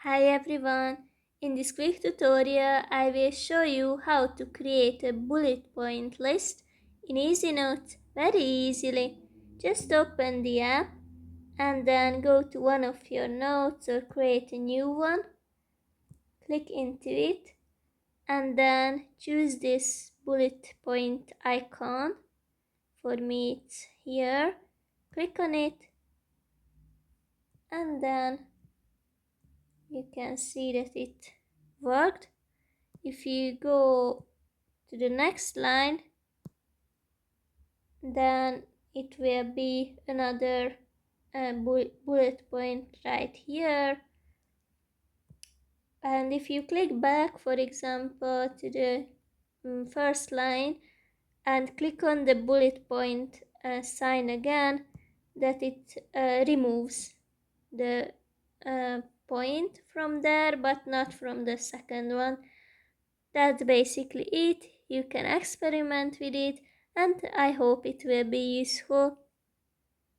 Hi everyone! In this quick tutorial I will show you how to create a bullet point list in EasyNotes very easily. Just open the app and then go to one of your notes or create a new one. Click into it and then choose this bullet point icon. For me it's here. Click on it and then you can see that it worked. If you go to the next line, then it will be another bullet point right here. And if you click back, for example, to the first line and click on the bullet point sign again, that it removes the point from there, but not from the second one. That's basically it. You can experiment with it and I hope it will be useful.